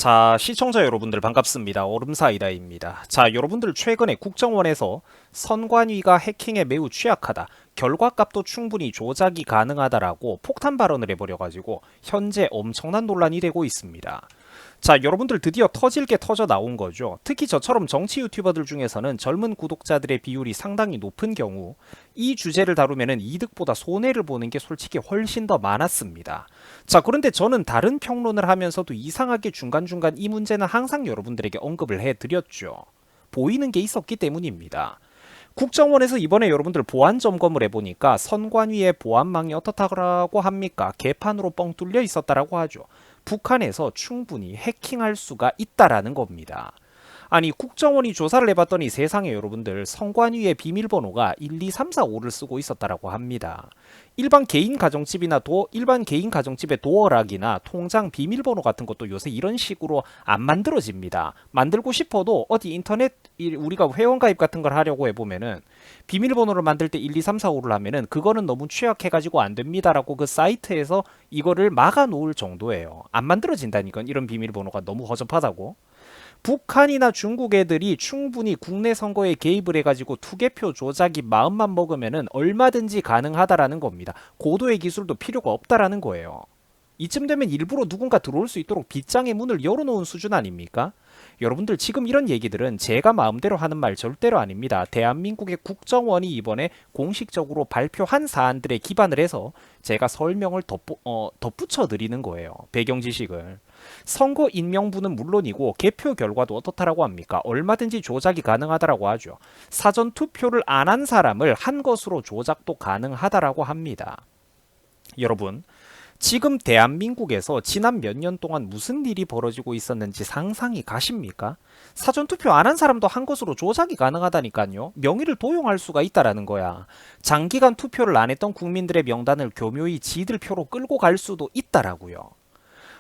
자, 시청자 여러분들 반갑습니다. 얼음사이다입니다. 자, 여러분들 최근에 국정원에서 선관위가 해킹에 매우 취약하다, 결과값도 충분히 조작이 가능하다라고 폭탄 발언을 해버려가지고 현재 엄청난 논란이 되고 있습니다. 자, 여러분들 드디어 터질 게 터져 나온 거죠. 특히 저처럼 정치 유튜버들 중에서는 젊은 구독자들의 비율이 상당히 높은 경우 이 주제를 다루면은 이득보다 손해를 보는 게 솔직히 훨씬 더 많았습니다. 자, 그런데 저는 다른 평론을 하면서도 이상하게 중간중간 이 문제는 항상 여러분들에게 언급을 해드렸죠. 보이는 게 있었기 때문입니다. 국정원에서 이번에 여러분들 보안 점검을 해보니까 선관위의 보안망이 어떻다고 합니까? 개판으로 뻥 뚫려 있었다라고 하죠. 북한에서 충분히 해킹할 수가 있다라는 겁니다. 아니, 국정원이 조사를 해봤더니 세상에 여러분들 선관위의 비밀번호가 1, 2, 3, 4, 5를 쓰고 있었다라고 합니다. 일반 개인 가정집의 도어락이나 통장 비밀번호 같은 것도 요새 이런 식으로 안 만들어집니다. 만들고 싶어도 어디 인터넷 우리가 회원가입 같은 걸 하려고 해보면은 비밀번호를 만들 때 1, 2, 3, 4, 5를 하면은 그거는 너무 취약해가지고 안 됩니다라고 그 사이트에서 이거를 막아 놓을 정도예요. 안 만들어진다니까, 이런 비밀번호가 너무 허접하다고. 북한이나 중국 애들이 충분히 국내 선거에 개입을 해가지고 투개표 조작이 마음만 먹으면은 얼마든지 가능하다라는 겁니다. 고도의 기술도 필요가 없다라는 거예요. 이쯤 되면 일부러 누군가 들어올 수 있도록 빗장의 문을 열어놓은 수준 아닙니까? 여러분들 지금 이런 얘기들은 제가 마음대로 하는 말 절대로 아닙니다. 대한민국의 국정원이 이번에 공식적으로 발표한 사안들에 기반을 해서 제가 설명을 덧붙여 드리는 거예요. 배경 지식을. 선거 인명부는 물론이고 개표 결과도 어떻다라고 합니까? 얼마든지 조작이 가능하다라고 하죠. 사전 투표를 안 한 사람을 한 것으로 조작도 가능하다라고 합니다. 여러분, 지금 대한민국에서 지난 몇 년 동안 무슨 일이 벌어지고 있었는지 상상이 가십니까? 사전투표 안 한 사람도 한 것으로 조작이 가능하다니까요. 명의를 도용할 수가 있다라는 거야. 장기간 투표를 안 했던 국민들의 명단을 교묘히 지들 표로 끌고 갈 수도 있다라고요.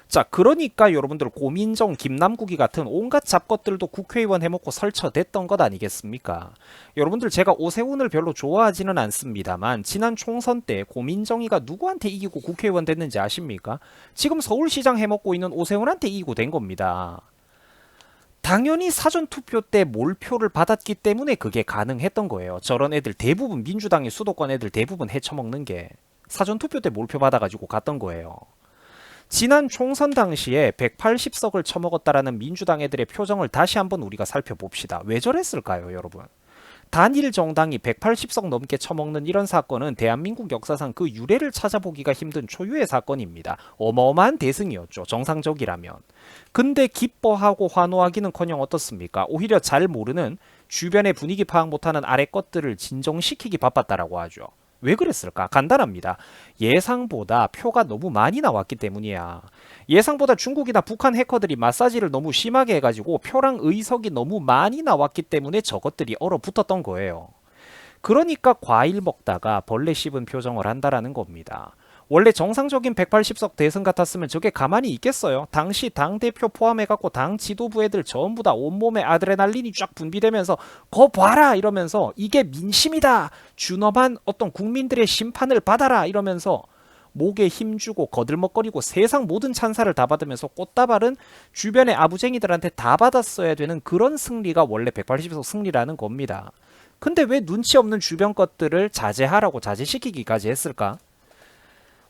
자, 그러니까 여러분들 고민정, 김남국이 같은 온갖 잡것들도 국회의원 해먹고 설쳐댔던 것 아니겠습니까? 여러분들 제가 오세훈을 별로 좋아하지는 않습니다만 지난 총선 때 고민정이가 누구한테 이기고 국회의원 됐는지 아십니까? 지금 서울시장 해먹고 있는 오세훈한테 이기고 된 겁니다. 당연히 사전투표 때 몰표를 받았기 때문에 그게 가능했던 거예요. 저런 애들 대부분, 민주당의 수도권 애들 대부분 헤쳐먹는 게 사전투표 때 몰표 받아가지고 갔던 거예요. 지난 총선 당시에 180석을 쳐먹었다라는 민주당 애들의 표정을 다시 한번 우리가 살펴봅시다. 왜 저랬을까요, 여러분? 단일 정당이 180석 넘게 쳐먹는 이런 사건은 대한민국 역사상 그 유래를 찾아보기가 힘든 초유의 사건입니다. 어마어마한 대승이었죠, 정상적이라면. 근데 기뻐하고 환호하기는커녕 어떻습니까? 오히려 잘 모르는, 주변의 분위기 파악 못하는 아래 것들을 진정시키기 바빴다라고 하죠. 왜 그랬을까? 간단합니다. 예상보다 표가 너무 많이 나왔기 때문이야. 예상보다 중국이나 북한 해커들이 마사지를 너무 심하게 해가지고 표랑 의석이 너무 많이 나왔기 때문에 저것들이 얼어붙었던 거예요. 그러니까 과일 먹다가 벌레 씹은 표정을 한다라는 겁니다. 원래 정상적인 180석 대선 같았으면 저게 가만히 있겠어요? 당시 당대표 포함해갖고 당 지도부 애들 전부 다 온몸에 아드레날린이 쫙 분비되면서 거 봐라 이러면서 이게 민심이다, 준엄한 어떤 국민들의 심판을 받아라 이러면서 목에 힘주고 거들먹거리고 세상 모든 찬사를 다 받으면서 꽃다발은 주변의 아부쟁이들한테 다 받았어야 되는 그런 승리가 원래 180석 승리라는 겁니다. 근데 왜 눈치 없는 주변 것들을 자제하라고 자제시키기까지 했을까?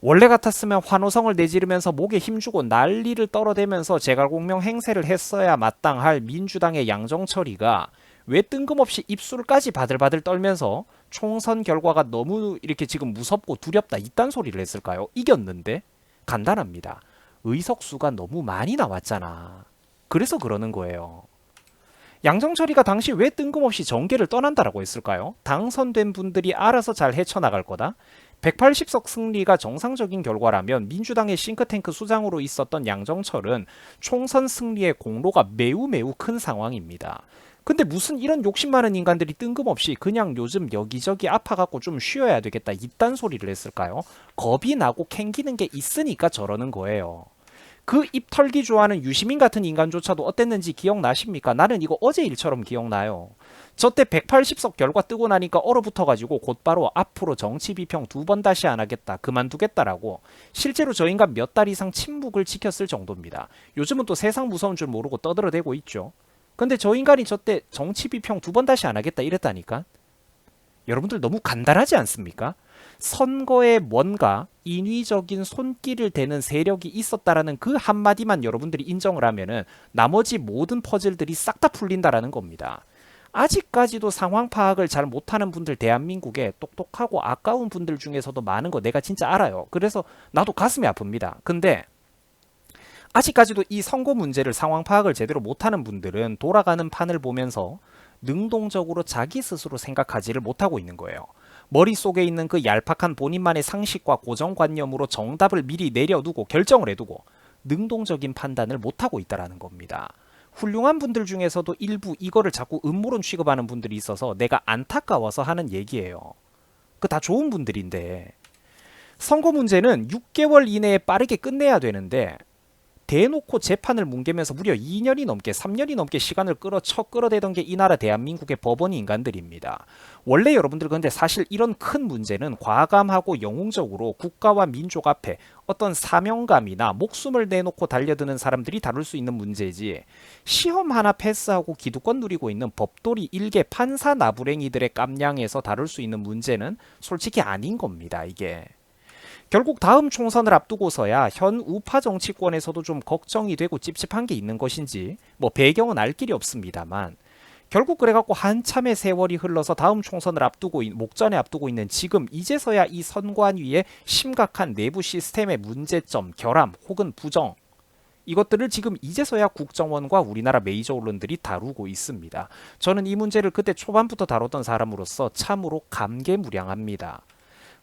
원래 같았으면 환호성을 내지르면서 목에 힘주고 난리를 떨어대면서 제갈공명 행세를 했어야 마땅할 민주당의 양정철이가 왜 뜬금없이 입술까지 바들바들 떨면서 총선 결과가 너무 이렇게 지금 무섭고 두렵다 이딴 소리를 했을까요? 이겼는데? 간단합니다. 의석수가 너무 많이 나왔잖아. 그래서 그러는 거예요. 양정철이가 당시 왜 뜬금없이 정계를 떠난다라고 했을까요? 당선된 분들이 알아서 잘 헤쳐나갈 거다? 180석 승리가 정상적인 결과라면 민주당의 싱크탱크 수장으로 있었던 양정철은 총선 승리의 공로가 매우 매우 큰 상황입니다. 근데 무슨 이런 욕심 많은 인간들이 뜬금없이 그냥 요즘 여기저기 아파갖고 좀 쉬어야 되겠다 이딴 소리를 했을까요? 겁이 나고 캥기는 게 있으니까 저러는 거예요. 그 입 털기 좋아하는 유시민 같은 인간조차도 어땠는지 기억나십니까? 나는 이거 어제 일처럼 기억나요. 저때 180석 결과 뜨고 나니까 얼어붙어가지고 곧바로 앞으로 정치 비평 2번 다시 안 하겠다, 그만두겠다라고 실제로 저 인간 몇 달 이상 침묵을 지켰을 정도입니다. 요즘은 또 세상 무서운 줄 모르고 떠들어대고 있죠. 근데 저 인간이 저때 정치 비평 2번 다시 안 하겠다 이랬다니까. 여러분들 너무 간단하지 않습니까? 선거에 뭔가 인위적인 손길을 대는 세력이 있었다라는 그 한마디만 여러분들이 인정을 하면은 나머지 모든 퍼즐들이 싹 다 풀린다라는 겁니다. 아직까지도 상황 파악을 잘 못하는 분들, 대한민국에 똑똑하고 아까운 분들 중에서도 많은 거 내가 진짜 알아요. 그래서 나도 가슴이 아픕니다. 근데 아직까지도 이 선거 문제를 상황 파악을 제대로 못하는 분들은 돌아가는 판을 보면서 능동적으로 자기 스스로 생각하지를 못하고 있는 거예요. 머릿속에 있는 그 얄팍한 본인만의 상식과 고정관념으로 정답을 미리 내려두고 결정을 해두고 능동적인 판단을 못하고 있다는 겁니다. 훌륭한 분들 중에서도 일부 이거를 자꾸 음모론 취급하는 분들이 있어서 내가 안타까워서 하는 얘기예요. 그 다 좋은 분들인데 선거 문제는 6개월 이내에 빠르게 끝내야 되는데 대놓고 재판을 뭉개면서 무려 2년이 넘게 3년이 넘게 시간을 끌어대던 게 이 나라 대한민국의 법원 인간들입니다. 원래 여러분들 근데 사실 이런 큰 문제는 과감하고 영웅적으로 국가와 민족 앞에 어떤 사명감이나 목숨을 내놓고 달려드는 사람들이 다룰 수 있는 문제지, 시험 하나 패스하고 기득권 누리고 있는 법돌이 일개 판사 나부랭이들의 깜냥에서 다룰 수 있는 문제는 솔직히 아닌 겁니다. 이게 결국 다음 총선을 앞두고서야 현 우파 정치권에서도 좀 걱정이 되고 찝찝한 게 있는 것인지 뭐 배경은 알 길이 없습니다만, 결국 그래갖고 한참의 세월이 흘러서 다음 총선을 목전에 앞두고 있는 지금 이제서야 이 선관위의 심각한 내부 시스템의 문제점, 결함 혹은 부정, 이것들을 지금 이제서야 국정원과 우리나라 메이저 언론들이 다루고 있습니다. 저는 이 문제를 그때 초반부터 다뤘던 사람으로서 참으로 감개무량합니다.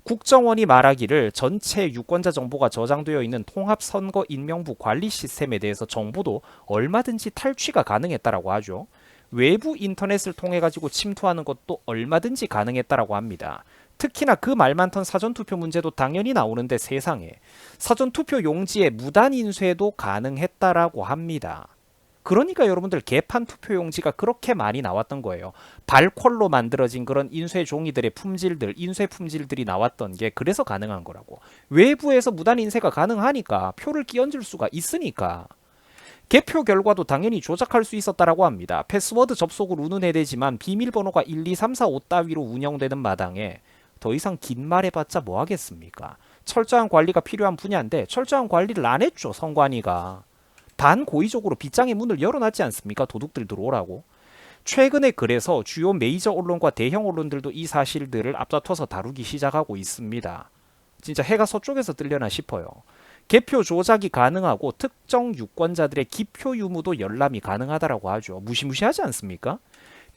국정원이 말하기를 전체 유권자 정보가 저장되어 있는 통합선거인명부 관리 시스템에 대해서 정보도 얼마든지 탈취가 가능했다라고 하죠. 외부 인터넷을 통해 가지고 침투하는 것도 얼마든지 가능했다라고 합니다. 특히나 그 말 많던 사전투표 문제도 당연히 나오는데 세상에, 사전투표 용지에 무단 인쇄도 가능했다라고 합니다. 그러니까 여러분들 개판 투표용지가 그렇게 많이 나왔던 거예요. 발콜로 만들어진 그런 인쇄 종이들의 품질들, 인쇄 품질들이 나왔던 게 그래서 가능한 거라고. 외부에서 무단 인쇄가 가능하니까, 표를 끼얹을 수가 있으니까. 개표 결과도 당연히 조작할 수 있었다라고 합니다. 패스워드 접속을 운운해대지만 비밀번호가 1, 2, 3, 4, 5 따위로 운영되는 마당에 더 이상 긴 말 해봤자 뭐 하겠습니까? 철저한 관리가 필요한 분야인데 철저한 관리를 안 했죠, 선관위가. 반고의적으로 빗장의 문을 열어놨지 않습니까? 도둑들 들어오라고. 최근에 그래서 주요 메이저 언론과 대형 언론들도 이 사실들을 앞다퉈서 다루기 시작하고 있습니다. 진짜 해가 서쪽에서 뜰려나 싶어요. 개표 조작이 가능하고 특정 유권자들의 기표 유무도 열람이 가능하다라고 하죠. 무시무시하지 않습니까?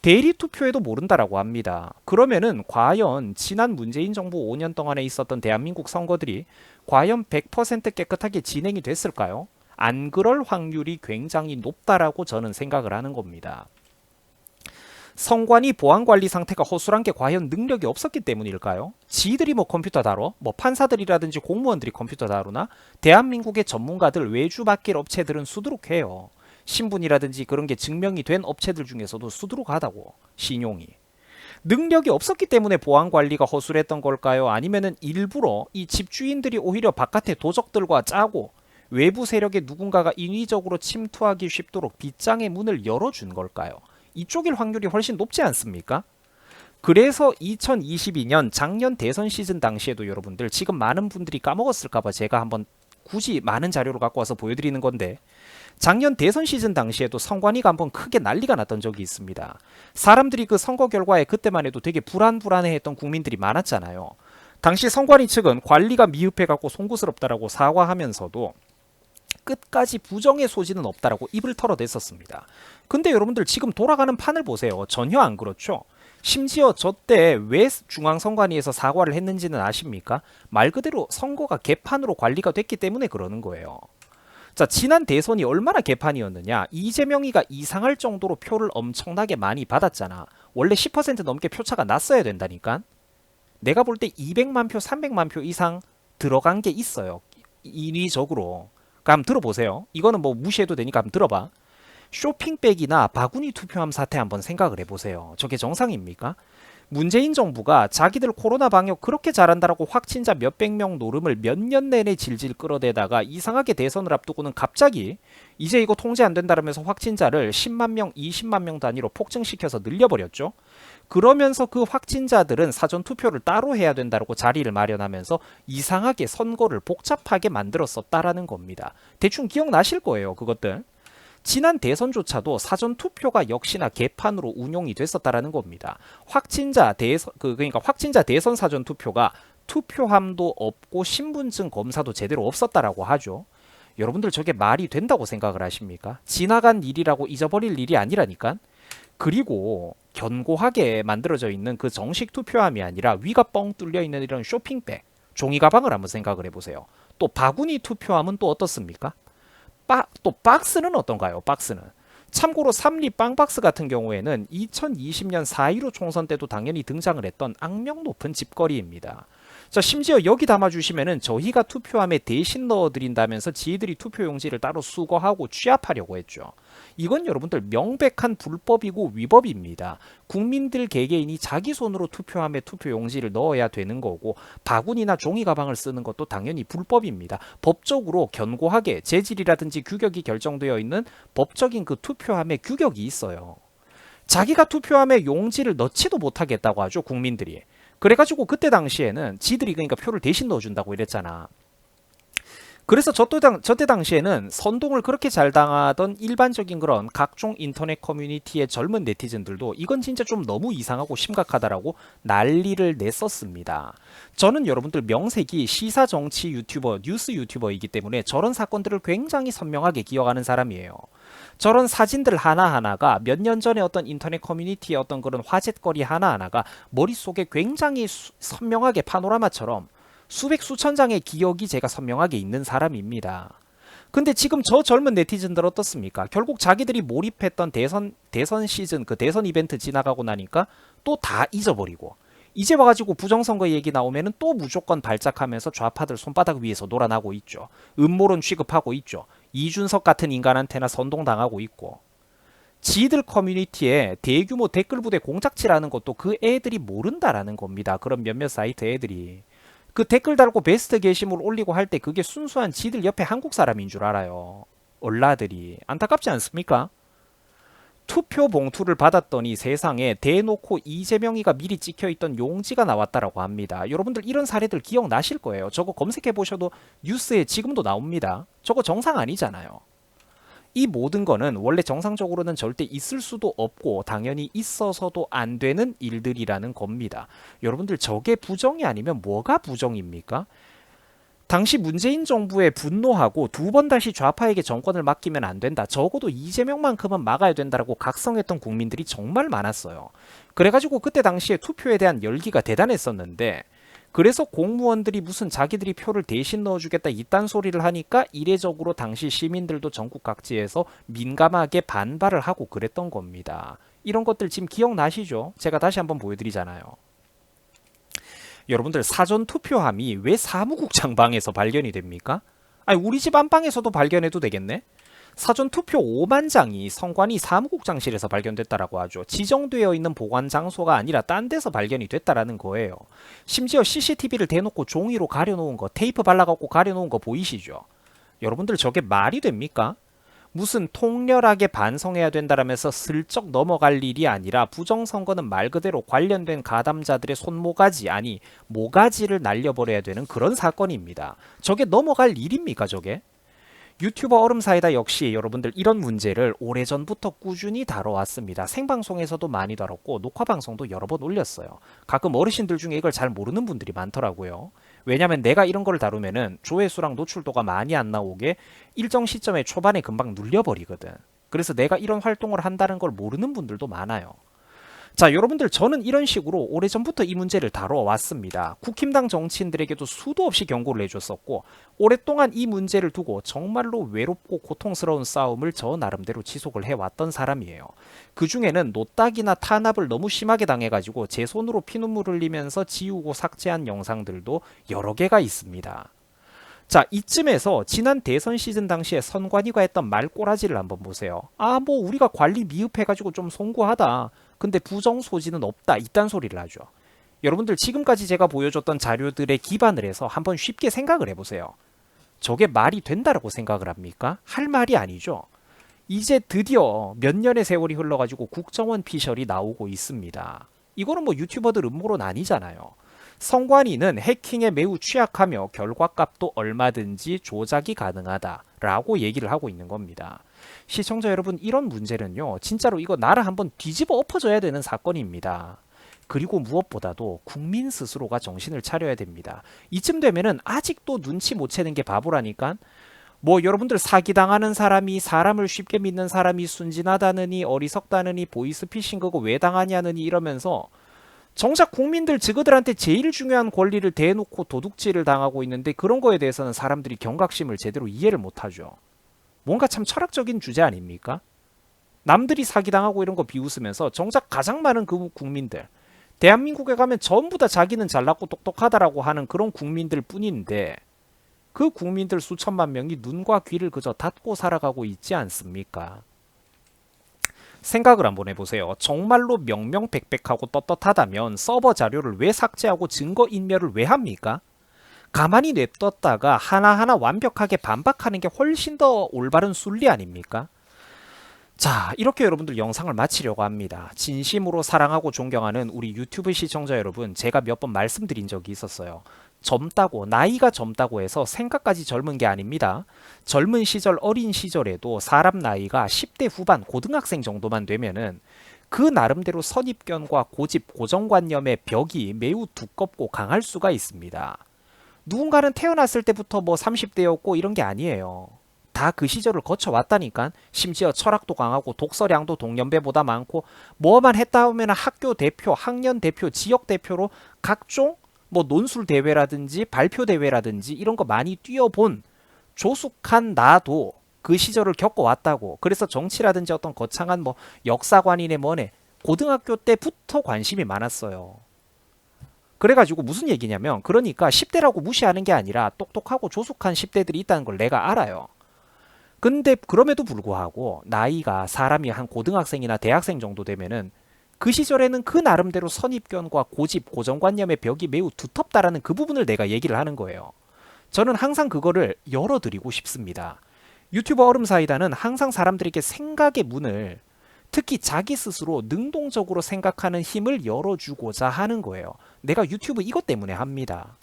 대리투표에도 모른다라고 합니다. 그러면은 과연 지난 문재인 정부 5년 동안에 있었던 대한민국 선거들이 과연 100% 깨끗하게 진행이 됐을까요? 안 그럴 확률이 굉장히 높다라고 저는 생각을 하는 겁니다. 선관위 보안관리 상태가 허술한 게 과연 능력이 없었기 때문일까요? 지들이 뭐 컴퓨터 다뤄? 뭐 판사들이라든지 공무원들이 컴퓨터 다루나? 대한민국의 전문가들, 외주 맡길 업체들은 수두룩해요. 신분이라든지 그런 게 증명이 된 업체들 중에서도 수두룩하다고, 신용이. 능력이 없었기 때문에 보안관리가 허술했던 걸까요? 아니면은 일부러 이 집주인들이 오히려 바깥에 도적들과 짜고 외부 세력의 누군가가 인위적으로 침투하기 쉽도록 빗장의 문을 열어준 걸까요? 이쪽일 확률이 훨씬 높지 않습니까? 그래서 2022년 작년 대선 시즌 당시에도 여러분들, 지금 많은 분들이 까먹었을까봐 제가 한번 굳이 많은 자료를 갖고 와서 보여드리는 건데, 작년 대선 시즌 당시에도 선관위가 한번 크게 난리가 났던 적이 있습니다. 사람들이 그 선거 결과에 그때만 해도 되게 불안해했던 국민들이 많았잖아요. 당시 선관위 측은 관리가 미흡해갖고 송구스럽다라고 사과하면서도 끝까지 부정의 소지는 없다라고 입을 털어댔었습니다. 근데 여러분들 지금 돌아가는 판을 보세요. 전혀 안 그렇죠. 심지어 저때 왜 중앙선관위에서 사과를 했는지는 아십니까? 말 그대로 선거가 개판으로 관리가 됐기 때문에 그러는 거예요. 자, 지난 대선이 얼마나 개판이었느냐. 이재명이가 이상할 정도로 표를 엄청나게 많이 받았잖아. 원래 10% 넘게 표차가 났어야 된다니까. 내가 볼 때 200만 표, 300만 표 이상 들어간 게 있어요. 인위적으로. 그러니까 한번 들어보세요. 이거는 뭐 무시해도 되니까 한번 들어봐. 쇼핑백이나 바구니 투표함 사태 한번 생각을 해보세요. 저게 정상입니까? 문재인 정부가 자기들 코로나 방역 그렇게 잘한다라고 확진자 몇백 명 노름을 몇 년 내내 질질 끌어대다가 이상하게 대선을 앞두고는 갑자기 이제 이거 통제 안 된다라면서 확진자를 10만 명, 20만 명 단위로 폭증시켜서 늘려버렸죠. 그러면서 그 확진자들은 사전 투표를 따로 해야 된다고 자리를 마련하면서 이상하게 선거를 복잡하게 만들었었다라는 겁니다. 대충 기억나실 거예요, 그것들. 지난 대선조차도 사전 투표가 역시나 개판으로 운용이 됐었다라는 겁니다. 그러니까 확진자 대선 사전 투표가 투표함도 없고 신분증 검사도 제대로 없었다라고 하죠. 여러분들 저게 말이 된다고 생각을 하십니까? 지나간 일이라고 잊어버릴 일이 아니라니까. 그리고 견고하게 만들어져 있는 그 정식 투표함이 아니라 위가 뻥 뚫려 있는 이런 쇼핑백, 종이 가방을 한번 생각을 해보세요. 또 바구니 투표함은 또 어떻습니까? 또 박스는 어떤가요? 박스는 참고로 삼리 빵박스 같은 경우에는 2020년 4.15 총선 때도 당연히 등장을 했던 악명 높은 집거리입니다. 자, 심지어 여기 담아주시면은 저희가 투표함에 대신 넣어드린다면서 지희들이 투표용지를 따로 수거하고 취합하려고 했죠. 이건 여러분들 명백한 불법이고 위법입니다. 국민들 개개인이 자기 손으로 투표함에 투표용지를 넣어야 되는 거고 바구니나 종이 가방을 쓰는 것도 당연히 불법입니다. 법적으로 견고하게 재질이라든지 규격이 결정되어 있는 법적인 그 투표함에 규격이 있어요. 자기가 투표함에 용지를 넣지도 못하겠다고 하죠, 국민들이. 그래가지고 그때 당시에는 지들이 그러니까 표를 대신 넣어준다고 이랬잖아. 그래서 저때 당시에는 선동을 그렇게 잘 당하던 일반적인 그런 각종 인터넷 커뮤니티의 젊은 네티즌들도 이건 진짜 좀 너무 이상하고 심각하다라고 난리를 냈었습니다. 저는 여러분들 명색이 시사 정치 유튜버, 뉴스 유튜버이기 때문에 저런 사건들을 굉장히 선명하게 기억하는 사람이에요. 저런 사진들 하나하나가 몇 년 전에 어떤 인터넷 커뮤니티의 어떤 그런 화제거리 하나하나가 머릿속에 굉장히 선명하게 파노라마처럼 수백 수천 장의 기억이 제가 선명하게 있는 사람입니다. 근데 지금 저 젊은 네티즌들 어떻습니까? 결국 자기들이 몰입했던 대선 시즌, 그 대선 이벤트 지나가고 나니까 또 다 잊어버리고 이제 와가지고 부정선거 얘기 나오면은 또 무조건 발작하면서 좌파들 손바닥 위에서 놀아나고 있죠. 음모론 취급하고 있죠. 이준석 같은 인간한테나 선동당하고 있고. 지들 커뮤니티에 대규모 댓글 부대 공작질하는 것도 그 애들이 모른다라는 겁니다. 그런 몇몇 사이트 애들이. 그 댓글 달고 베스트 게시물 올리고 할 때 그게 순수한 지들 옆에 한국 사람인 줄 알아요. 얼라들이. 안타깝지 않습니까? 투표 봉투를 받았더니 세상에 대놓고 이재명이가 미리 찍혀있던 용지가 나왔다라고 합니다. 여러분들 이런 사례들 기억나실 거예요. 저거 검색해보셔도 뉴스에 지금도 나옵니다. 저거 정상 아니잖아요. 이 모든 거는 원래 정상적으로는 절대 있을 수도 없고 당연히 있어서도 안 되는 일들이라는 겁니다. 여러분들 저게 부정이 아니면 뭐가 부정입니까? 당시 문재인 정부에 분노하고 두 번 다시 좌파에게 정권을 맡기면 안 된다. 적어도 이재명만큼은 막아야 된다라고 각성했던 국민들이 정말 많았어요. 그래가지고 그때 당시에 투표에 대한 열기가 대단했었는데 그래서 공무원들이 무슨 자기들이 표를 대신 넣어주겠다 이딴 소리를 하니까 이례적으로 당시 시민들도 전국 각지에서 민감하게 반발을 하고 그랬던 겁니다. 이런 것들 지금 기억나시죠? 제가 다시 한번 보여드리잖아요. 여러분들 사전 투표함이 왜 사무국장 방에서 발견이 됩니까? 아니 우리 집 안방에서도 발견해도 되겠네? 사전 투표 5만 장이 선관위 사무국장실에서 발견됐다라고 하죠. 지정되어 있는 보관 장소가 아니라 딴 데서 발견이 됐다라는 거예요. 심지어 CCTV를 대놓고 종이로 가려놓은 거, 테이프 발라갖고 가려놓은 거 보이시죠? 여러분들 저게 말이 됩니까? 무슨 통렬하게 반성해야 된다라면서 슬쩍 넘어갈 일이 아니라 부정선거는 말 그대로 관련된 가담자들의 손모가지 아니 모가지를 날려버려야 되는 그런 사건입니다. 저게 넘어갈 일입니까 저게? 유튜버 얼음사이다 역시 여러분들 이런 문제를 오래전부터 꾸준히 다뤄왔습니다. 생방송에서도 많이 다뤘고 녹화방송도 여러 번 올렸어요. 가끔 어르신들 중에 이걸 잘 모르는 분들이 많더라고요. 왜냐면 내가 이런 걸 다루면은 조회수랑 노출도가 많이 안 나오게 일정 시점에 초반에 금방 눌려버리거든. 그래서 내가 이런 활동을 한다는 걸 모르는 분들도 많아요. 자, 여러분들 저는 이런 식으로 오래전부터 이 문제를 다뤄왔습니다. 국힘당 정치인들에게도 수도 없이 경고를 해줬었고 오랫동안 이 문제를 두고 정말로 외롭고 고통스러운 싸움을 저 나름대로 지속을 해왔던 사람이에요. 그 중에는 노딱이나 탄압을 너무 심하게 당해가지고 제 손으로 피눈물 흘리면서 지우고 삭제한 영상들도 여러 개가 있습니다. 자, 이쯤에서 지난 대선 시즌 당시에 선관위가 했던 말꼬라지를 한번 보세요. 아, 뭐 우리가 관리 미흡해가지고 좀 송구하다. 근데 부정 소지는 없다. 이딴 소리를 하죠. 여러분들 지금까지 제가 보여줬던 자료들에 기반을 해서 한번 쉽게 생각을 해보세요. 저게 말이 된다라고 생각을 합니까? 할 말이 아니죠. 이제 드디어 몇 년의 세월이 흘러가지고 국정원 피셜이 나오고 있습니다. 이거는 뭐 유튜버들 음모론 아니잖아요. 선관위는 해킹에 매우 취약하며 결과값도 얼마든지 조작이 가능하다라고 얘기를 하고 있는 겁니다. 시청자 여러분, 이런 문제는요, 진짜로 이거 나라 한번 뒤집어 엎어져야 되는 사건입니다. 그리고 무엇보다도 국민 스스로가 정신을 차려야 됩니다. 이쯤 되면은 아직도 눈치 못 채는 게 바보라니까. 뭐 여러분들 사기당하는 사람이, 사람을 쉽게 믿는 사람이 순진하다느니 어리석다느니 보이스피싱 그거 왜 당하냐느니 이러면서 정작 국민들 저그들한테 제일 중요한 권리를 대놓고 도둑질을 당하고 있는데, 그런 거에 대해서는 사람들이 경각심을 제대로 이해를 못하죠. 뭔가 참 철학적인 주제 아닙니까? 남들이 사기당하고 이런 거 비웃으면서 정작 가장 많은 그 국민들, 대한민국에 가면 전부 다 자기는 잘났고 똑똑하다라고 하는 그런 국민들 뿐인데, 그 국민들 수천만 명이 눈과 귀를 그저 닫고 살아가고 있지 않습니까? 생각을 한번 해보세요. 정말로 명명백백하고 떳떳하다면 서버 자료를 왜 삭제하고 증거인멸을 왜 합니까? 가만히 냅뒀다가 하나하나 완벽하게 반박하는 게 훨씬 더 올바른 순리 아닙니까? 자, 이렇게 여러분들 영상을 마치려고 합니다. 진심으로 사랑하고 존경하는 우리 유튜브 시청자 여러분, 제가 몇 번 말씀드린 적이 있었어요. 젊다고, 나이가 젊다고 해서 생각까지 젊은 게 아닙니다. 젊은 시절, 어린 시절에도 사람 나이가 10대 후반 고등학생 정도만 되면은 그 나름대로 선입견과 고집, 고정관념의 벽이 매우 두껍고 강할 수가 있습니다. 누군가는 태어났을 때부터 뭐 30대였고 이런 게 아니에요. 다 그 시절을 거쳐왔다니까. 심지어 철학도 강하고 독서량도 동년배보다 많고, 뭐만 했다 하면 학교 대표, 학년 대표, 지역 대표로 각종 뭐 논술 대회라든지 발표 대회라든지 이런 거 많이 뛰어본 조숙한 나도 그 시절을 겪어왔다고. 그래서 정치라든지 어떤 거창한 뭐 역사관이네 뭐네 고등학교 때부터 관심이 많았어요. 그래가지고 무슨 얘기냐면, 그러니까 10대라고 무시하는 게 아니라 똑똑하고 조숙한 10대들이 있다는 걸 내가 알아요. 근데 그럼에도 불구하고 나이가 사람이 한 고등학생이나 대학생 정도 되면은 그 시절에는 그 나름대로 선입견과 고집, 고정관념의 벽이 매우 두텁다라는 그 부분을 내가 얘기를 하는 거예요. 저는 항상 그거를 열어드리고 싶습니다. 유튜버 얼음사이다는 항상 사람들에게 생각의 문을, 특히 자기 스스로 능동적으로 생각하는 힘을 열어주고자 하는 거예요. 내가 유튜브 이것 때문에 합니다.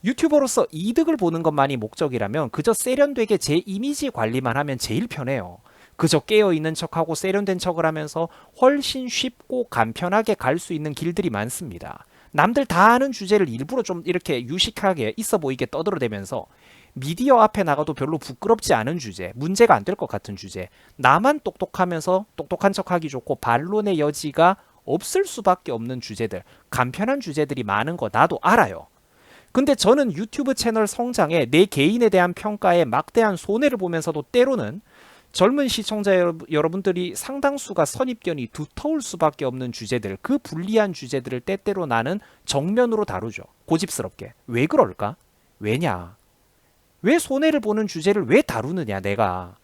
유튜버로서 이득을 보는 것만이 목적이라면 그저 세련되게 제 이미지 관리만 하면 제일 편해요. 그저 깨어있는 척하고 세련된 척을 하면서 훨씬 쉽고 간편하게 갈 수 있는 길들이 많습니다. 남들 다 아는 주제를 일부러 좀 이렇게 유식하게 있어 보이게 떠들어대면서 미디어 앞에 나가도 별로 부끄럽지 않은 주제, 문제가 안 될 것 같은 주제, 나만 똑똑하면서 똑똑한 척하기 좋고 반론의 여지가 없을 수밖에 없는 주제들, 간편한 주제들이 많은 거 나도 알아요. 근데 저는 유튜브 채널 성장에 내 개인에 대한 평가에 막대한 손해를 보면서도 때로는 젊은 시청자 여러분들이 상당수가 선입견이 두터울 수밖에 없는 주제들, 그 불리한 주제들을 때때로 나는 정면으로 다루죠. 고집스럽게. 왜 그럴까? 왜냐? 왜 손해를 보는 주제를 왜 다루느냐 내가.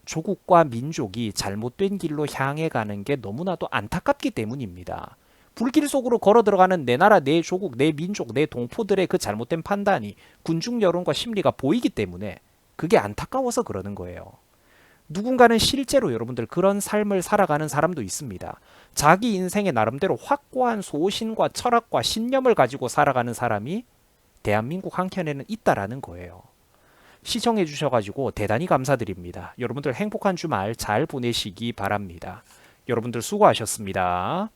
조국과 민족이 잘못된 길로 향해 가는 게 너무나도 안타깝기 때문입니다. 불길 속으로 걸어 들어가는 내 나라, 내 조국, 내 민족, 내 동포들의 그 잘못된 판단이 군중 여론과 심리가 보이기 때문에 그게 안타까워서 그러는 거예요. 누군가는 실제로 여러분들 그런 삶을 살아가는 사람도 있습니다. 자기 인생의 나름대로 확고한 소신과 철학과 신념을 가지고 살아가는 사람이 대한민국 한켠에는 있다라는 거예요. 시청해 주셔가지고 대단히 감사드립니다. 여러분들 행복한 주말 잘 보내시기 바랍니다. 여러분들 수고하셨습니다.